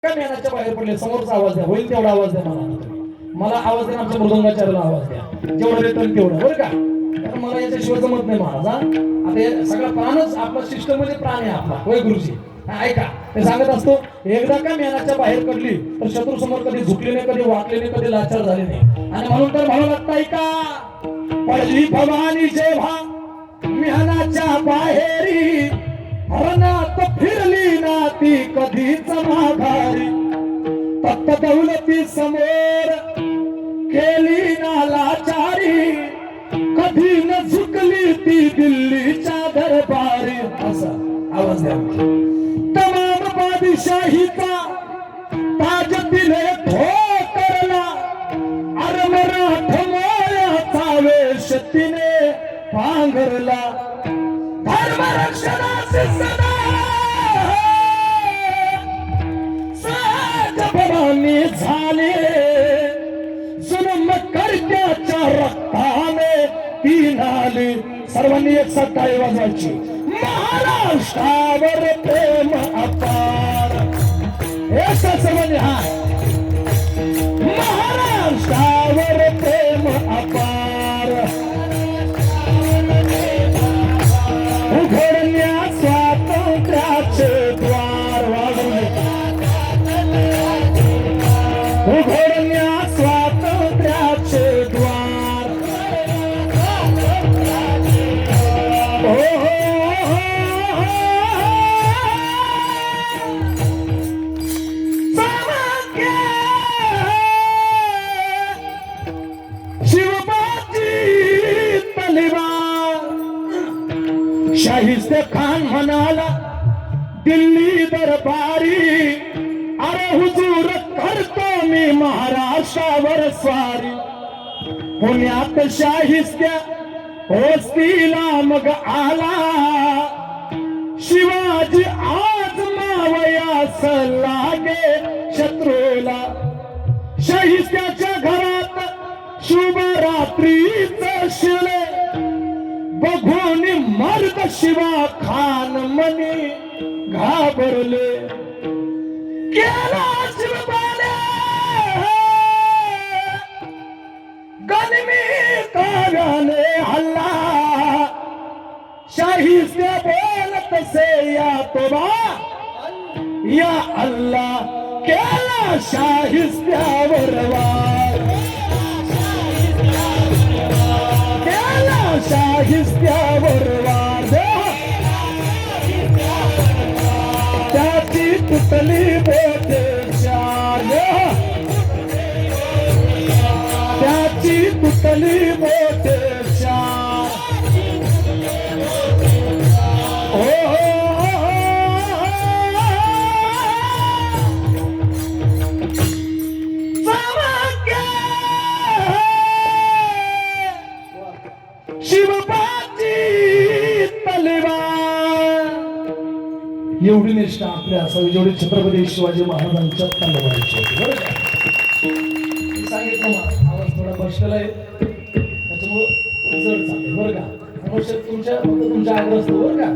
का ज्ञानाच्या बाहेर पडले समोरचा आवाज द्या होईल तेवढा आवाज द्या मला आवाज द्या आमच्या मृदंगाचार्याला आवाज द्या जेवढं देतं तेवढं बरं का कारण मला याच्याशिवाय जमत नाही महाराज आता सगळा प्राणच आपला सिस्टम म्हणजे प्राण आहे आपला होय गुरुजी ऐका ते सांगत असतो एकदा का ज्ञानाच्या बाहेर पडली तर शत्रू समोर कधी झुकले नाही कधी वाकले नाही कधी लाचार झाले नाही आणि म्हणून तर म्हणू लागतं ऐका पडली भवानी जेव्हा ज्ञानाच्या बाहेरी हरणात फिरली ना ती कधीच माघारी तत्त दौलती समोर केली ना लाचारी कधी न झुकली ती दिल्लीच्या दरबारी असा आवाज द्या तमाम बादशाहीचा ताज तिने ठोकरला अरे मराठा मोळ्याचा वेश तिने पांघरला धर्म रक्षणाचे सदा सागभवानी झाले जुलम करत्याच्या रक्ताने ती नाली सर्वांनी एक सत्ताई वाजवायची महाराष्ट्रावर प्रेम अपार हे सर्वांनी हा महाराष्ट्रावर प्रेम अपार उघडण्या स्वातंत्र्याचे द्वार वाजवले उघडण्या स्वातंत्र्याचे द्वार शिवबाजी तलवार शाहिस्ते खान म्हणाला दिल्ली दरबारी अरे हुजूर करतो मी महाराष्ट्रावर स्वारी पुण्यात शाहिस्त्या होस्तीला मग आला शिवाजी आज मावयास लागे शत्रूला शाहिस्त्याच्या घरात शुभ रात्रीच शिले बघून मर्द शिवा खान मनी घाबरले केला शिवबाने गनिमी काव्याने हल्ला शाहीसे बोलत से या तोबा या अल्लाह केला शाहिस्त्यावर वार केला शाहिस्त्यावर वार त्याची तुटली बोटे चार त्याची तुटली बोटे चार शिवबाजी तलवार एवढी निष्ठा आपल्या असावी जेवढी छत्रपती शिवाजी महाराजांच्या तलवारीची होती बरं का सांगितलं मला आवाज थोडा बसलेला आहे त्याच्यामुळं जड चालते बरं का तुमच्या आग्रह असतो बरं का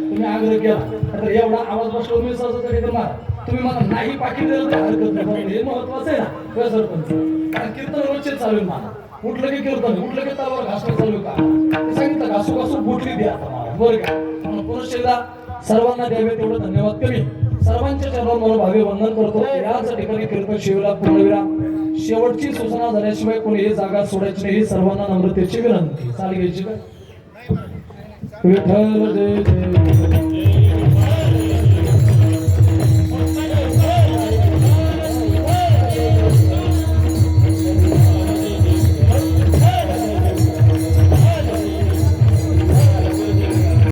तुम्ही आग्रह केला तर एवढा आवाज बसलो मी सहज तरी करणार तुम्ही मला नाही पाकिट दिलं तर हरकत नाही हे महत्वाचं आहे ना सरपंच कारण कीर्तन रोजचे चालू मला उठलं की कीर्तन उठलं की तलवार घासणं चालू का सांगितलं घासू घासू बुटली द्या आता मला बरं का म्हणून पुरुष एकदा सर्वांना द्यावे तेवढं धन्यवाद कमी सर्वांच्या चरणावर मला भावे वंदन करतो याच ठिकाणी कीर्तन शिवला पूर्णविराम शेवटची सूचना झाल्याशिवाय कोणी ही जागा सोडायची नाही सर्वांना नम्रतेची विनंती चाल घ्यायची काय विठ्ठल जय जय